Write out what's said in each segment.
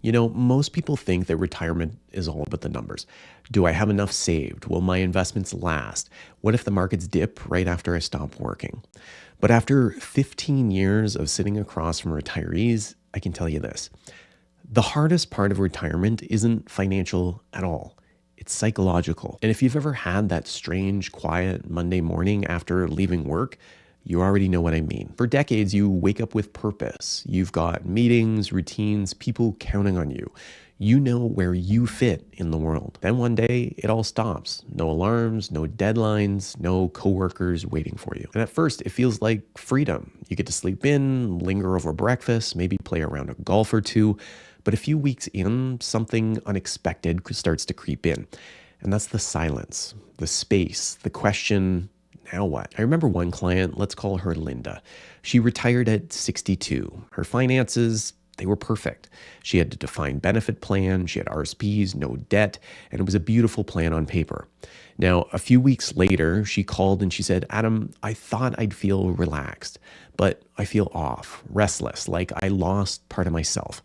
You know, most people think that retirement is all about the numbers. Do I have enough saved? Will my investments last? What if the markets dip right after I stop working? But after 15 years of sitting across from retirees, I can tell you this. The hardest part of retirement isn't financial at all. It's psychological. And if you've ever had that strange, quiet Monday morning after leaving work, you already know what I mean. For decades, you wake up with purpose. You've got meetings, routines, people counting on you. You know where you fit in the world. Then one day, it all stops. No alarms, no deadlines, no coworkers waiting for you. And at first, it feels like freedom. You get to sleep in, linger over breakfast, maybe play around a golf or two. But a few weeks in, something unexpected starts to creep in. And that's the silence, the space, the question, now what? I remember one client, let's call her Linda. She retired at 62. Her finances, they were perfect. She had a defined benefit plan, she had RSPs, no debt, and it was a beautiful plan on paper. Now, a few weeks later, she called and she said, Adam, I thought I'd feel relaxed, but I feel off, restless, like I lost part of myself.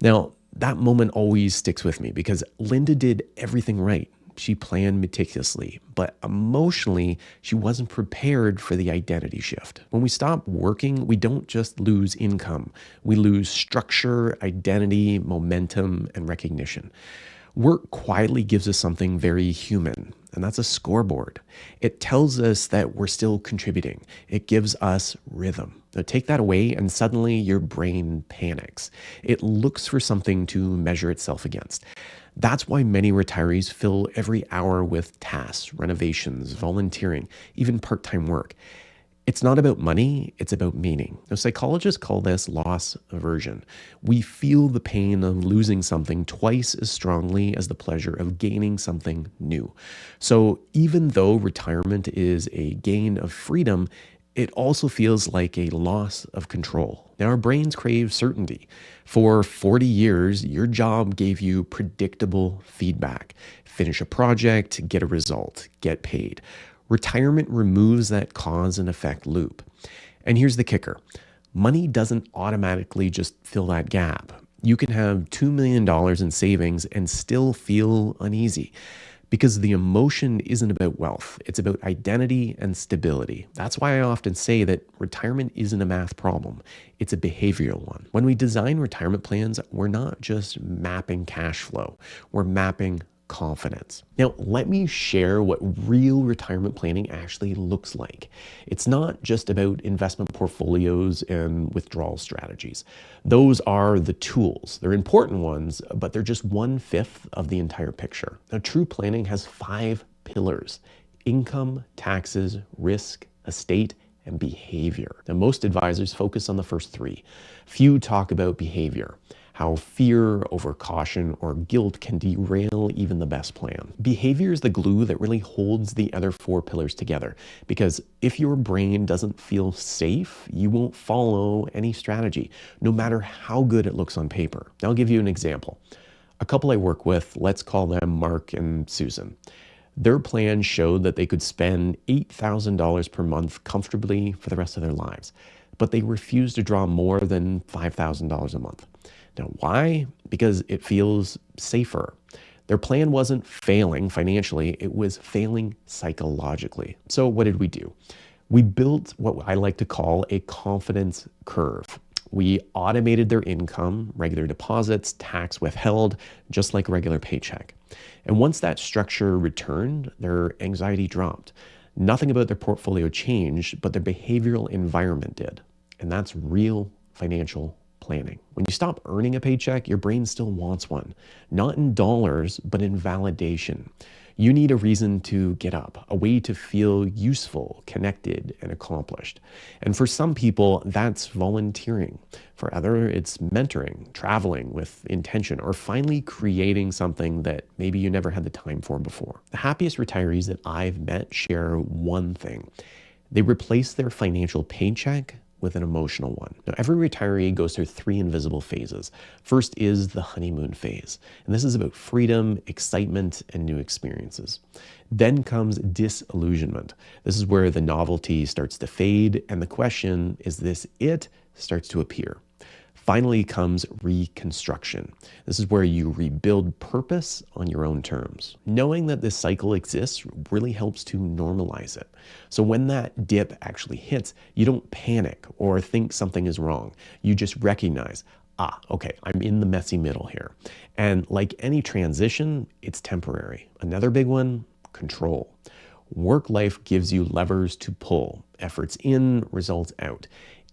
Now, that moment always sticks with me because Linda did everything right. She planned meticulously, but emotionally, she wasn't prepared for the identity shift. When we stop working, we don't just lose income. We lose structure, identity, momentum, and recognition. Work quietly gives us something very human, and that's a scoreboard. It tells us that we're still contributing. It gives us rhythm. Now take that away, and suddenly your brain panics. It looks for something to measure itself against. That's why many retirees fill every hour with tasks, renovations, volunteering, even part-time work. It's not about money, it's about meaning. Now, psychologists call this loss aversion. We feel the pain of losing something twice as strongly as the pleasure of gaining something new. So even though retirement is a gain of freedom, it also feels like a loss of control. Now, our brains crave certainty. For 40 years, your job gave you predictable feedback. Finish a project, get a result, get paid. Retirement removes that cause and effect loop. And here's the kicker. Money doesn't automatically just fill that gap. You can have $2 million in savings and still feel uneasy because the emotion isn't about wealth. It's about identity and stability. That's why I often say that retirement isn't a math problem. It's a behavioral one. When we design retirement plans, we're not just mapping cash flow. We're mapping confidence. Now, let me share what real retirement planning actually looks like. It's not just about investment portfolios and withdrawal strategies. Those are the tools. They're important ones, but they're just 1/5 of the entire picture. Now, true planning has 5 pillars: income, taxes, risk, estate, and behavior. Now, most advisors focus on the first 3. Few talk about behavior, how fear over caution or guilt can derail even the best plan. Behavior is the glue that really holds the other 4 pillars together, because if your brain doesn't feel safe, you won't follow any strategy, no matter how good it looks on paper. I'll give you an example. A couple I work with, let's call them Mark and Susan. Their plan showed that they could spend $8,000 per month comfortably for the rest of their lives, but they refused to draw more than $5,000 a month. Now, why? Because it feels safer. Their plan wasn't failing financially, it was failing psychologically. So what did we do? We built what I like to call a confidence curve. We automated their income, regular deposits, tax withheld, just like a regular paycheck. And once that structure returned, their anxiety dropped. Nothing about their portfolio changed, but their behavioral environment did. And that's real financial planning. When you stop earning a paycheck, your brain still wants one, not in dollars, but in validation. You need a reason to get up, a way to feel useful, connected, and accomplished. And for some people, that's volunteering. For others, it's mentoring, traveling with intention, or finally creating something that maybe you never had the time for before. The happiest retirees that I've met share one thing. They replace their financial paycheck with an emotional one. Now, every retiree goes through 3 invisible phases. First is the honeymoon phase, and this is about freedom, excitement, and new experiences. Then comes disillusionment. This is where the novelty starts to fade, and the question, is this it, starts to appear. Finally comes reconstruction. This is where you rebuild purpose on your own terms. Knowing that this cycle exists really helps to normalize it. So when that dip actually hits, you don't panic or think something is wrong. You just recognize, okay, I'm in the messy middle here. And like any transition, it's temporary. Another big one, control. Work life gives you levers to pull, efforts in, results out.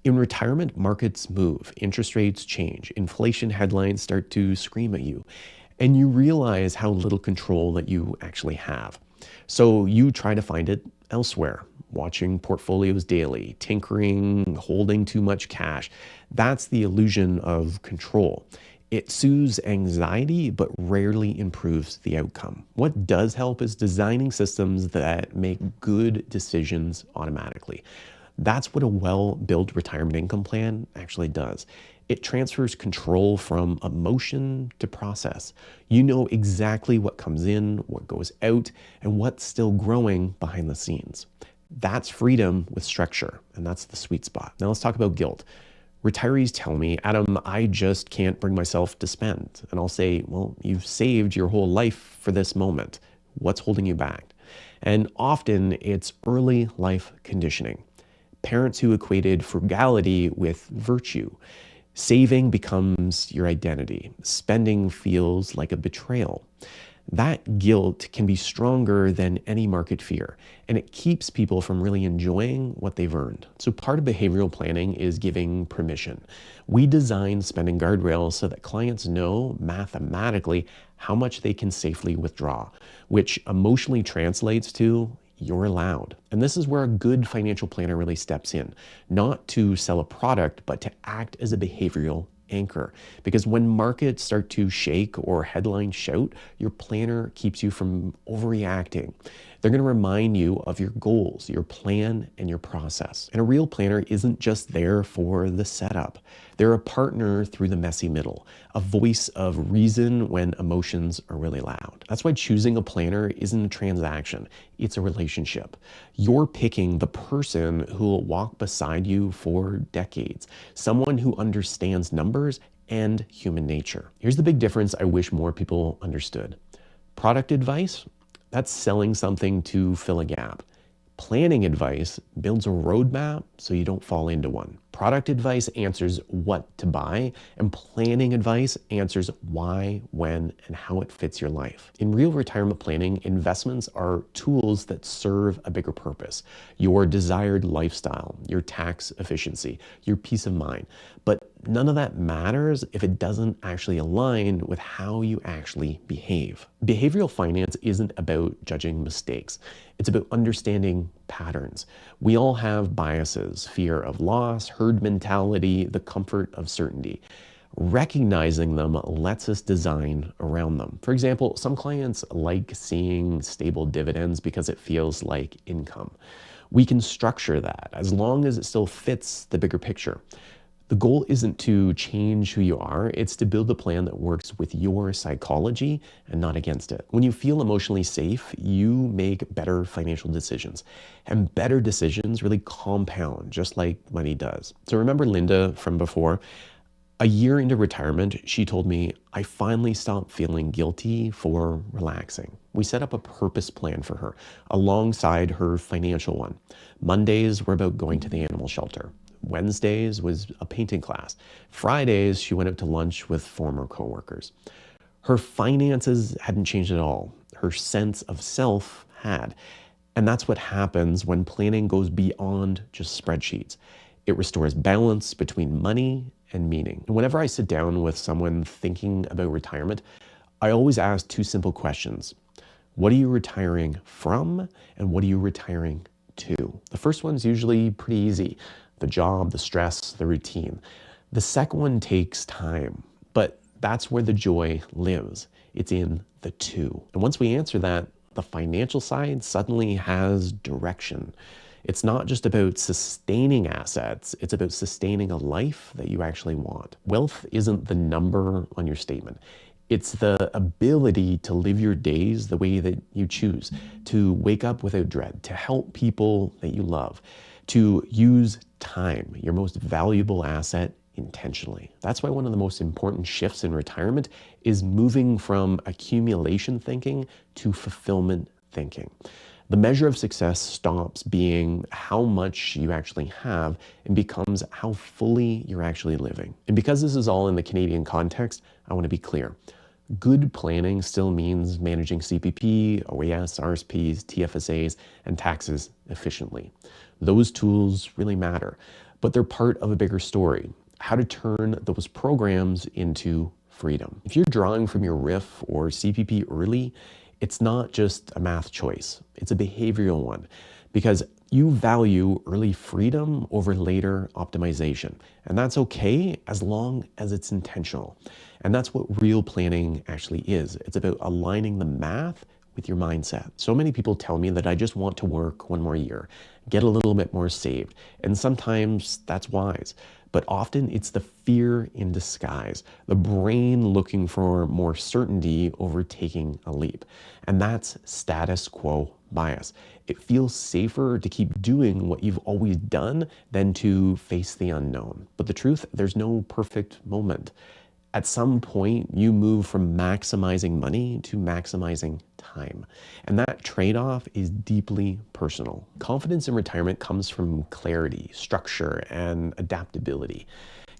In retirement, markets move, interest rates change, inflation headlines start to scream at you, and you realize how little control that you actually have. So you try to find it elsewhere, watching portfolios daily, tinkering, holding too much cash. That's the illusion of control. It soothes anxiety, but rarely improves the outcome. What does help is designing systems that make good decisions automatically. That's what a well-built retirement income plan actually does. It transfers control from emotion to process. You know exactly what comes in, what goes out, and what's still growing behind the scenes. That's freedom with structure, and that's the sweet spot. Now let's talk about guilt. Retirees tell me, Adam, I just can't bring myself to spend. And I'll say, well, you've saved your whole life for this moment. What's holding you back? And often it's early life conditioning. Parents who equated frugality with virtue. Saving becomes your identity. Spending feels like a betrayal. That guilt can be stronger than any market fear, and it keeps people from really enjoying what they've earned. So part of behavioral planning is giving permission. We design spending guardrails so that clients know mathematically how much they can safely withdraw, which emotionally translates to you're allowed. And this is where a good financial planner really steps in, not to sell a product, but to act as a behavioral anchor. Because when markets start to shake or headlines shout, your planner keeps you from overreacting. They're going to remind you of your goals, your plan, and your process. And a real planner isn't just there for the setup. They're a partner through the messy middle, a voice of reason when emotions are really loud. That's why choosing a planner isn't a transaction, it's a relationship. You're picking the person who will walk beside you for decades, someone who understands numbers and human nature. Here's the big difference I wish more people understood. Product advice, that's selling something to fill a gap. Planning advice builds a roadmap so you don't fall into one. Product advice answers what to buy, and planning advice answers why, when, and how it fits your life. In real retirement planning, investments are tools that serve a bigger purpose: your desired lifestyle, your tax efficiency, your peace of mind. But none of that matters if it doesn't actually align with how you actually behave. Behavioral finance isn't about judging mistakes. It's about understanding patterns. We all have biases: fear of loss, herd mentality, the comfort of certainty. Recognizing them lets us design around them. For example, some clients like seeing stable dividends because it feels like income. We can structure that as long as it still fits the bigger picture. The goal isn't to change who you are, it's to build a plan that works with your psychology and not against it. When you feel emotionally safe, you make better financial decisions. And better decisions really compound, just like money does. So remember Linda from before? A year into retirement, she told me, I finally stopped feeling guilty for relaxing. We set up a purpose plan for her alongside her financial one. Mondays were about going to the animal shelter. Wednesdays was a painting class. Fridays, she went out to lunch with former coworkers. Her finances hadn't changed at all. Her sense of self had. And that's what happens when planning goes beyond just spreadsheets. It restores balance between money and meaning. And whenever I sit down with someone thinking about retirement, I always ask two simple questions. What are you retiring from, and what are you retiring to? The first one's usually pretty easy: the job, the stress, the routine. The second one takes time, but that's where the joy lives. It's in the two. And once we answer that, the financial side suddenly has direction. It's not just about sustaining assets, it's about sustaining a life that you actually want. Wealth isn't the number on your statement. It's the ability to live your days the way that you choose, to wake up without dread, to help people that you love, to use time, your most valuable asset, intentionally. That's why one of the most important shifts in retirement is moving from accumulation thinking to fulfillment thinking. The measure of success stops being how much you actually have and becomes how fully you're actually living. And because this is all in the Canadian context, I want to be clear. Good planning still means managing CPP, OAS, RSPs, TFSAs, and taxes efficiently. Those tools really matter, but they're part of a bigger story: how to turn those programs into freedom. If you're drawing from your RIF or CPP early, it's not just a math choice, it's a behavioral one, because you value early freedom over later optimization. And that's okay as long as it's intentional. And that's what real planning actually is. It's about aligning the math with your mindset. So many people tell me that I just want to work one more year, get a little bit more saved. And sometimes that's wise, but often it's the fear in disguise, the brain looking for more certainty over taking a leap. And that's status quo bias. It feels safer to keep doing what you've always done than to face the unknown. But the truth, there's no perfect moment. At some point, you move from maximizing money to maximizing time. And that trade-off is deeply personal. Confidence in retirement comes from clarity, structure, and adaptability.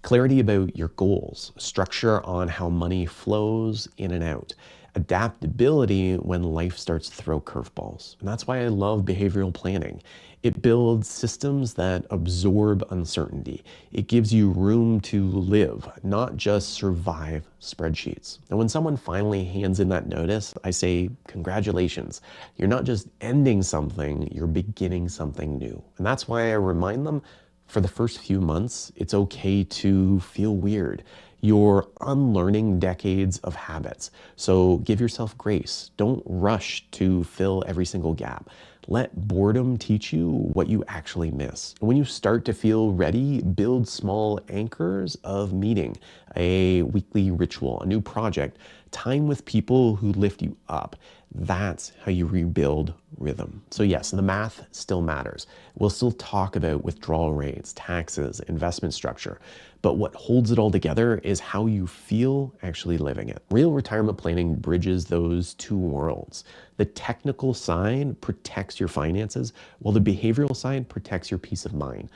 Clarity about your goals, structure on how money flows in and out, adaptability when life starts to throw curveballs. And that's why I love behavioral planning. It builds systems that absorb uncertainty. It gives you room to live, not just survive spreadsheets. And when someone finally hands in that notice, I say, congratulations. You're not just ending something, you're beginning something new. And that's why I remind them, for the first few months, it's okay to feel weird. You're unlearning decades of habits. So give yourself grace. Don't rush to fill every single gap. Let boredom teach you what you actually miss. When you start to feel ready, build small anchors of meeting, a weekly ritual, a new project, time with people who lift you up. That's how you rebuild rhythm. So yes, the math still matters. We'll still talk about withdrawal rates, taxes, investment structure, but what holds it all together is how you feel actually living it. Real retirement planning bridges those two worlds. The technical side protects your finances, while the behavioral side protects your peace of mind.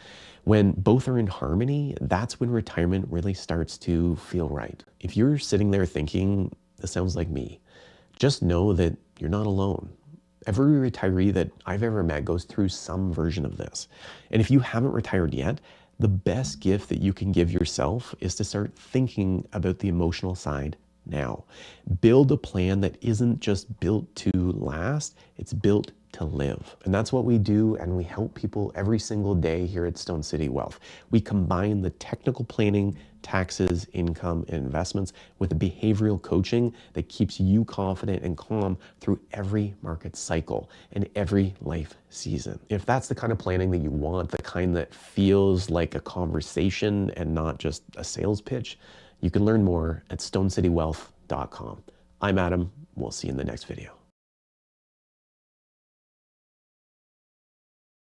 When both are in harmony, that's when retirement really starts to feel right. If you're sitting there thinking, this sounds like me, just know that you're not alone. Every retiree that I've ever met goes through some version of this. And if you haven't retired yet, the best gift that you can give yourself is to start thinking about the emotional side now. Build a plan that isn't just built to last, it's built to live. And that's what we do, and we help people every single day here at Stone City Wealth. We combine the technical planning, taxes, income, and investments with the behavioral coaching that keeps you confident and calm through every market cycle and every life season. If that's the kind of planning that you want, the kind that feels like a conversation and not just a sales pitch, you can learn more at stonecitywealth.com. I'm Adam. We'll see you in the next video.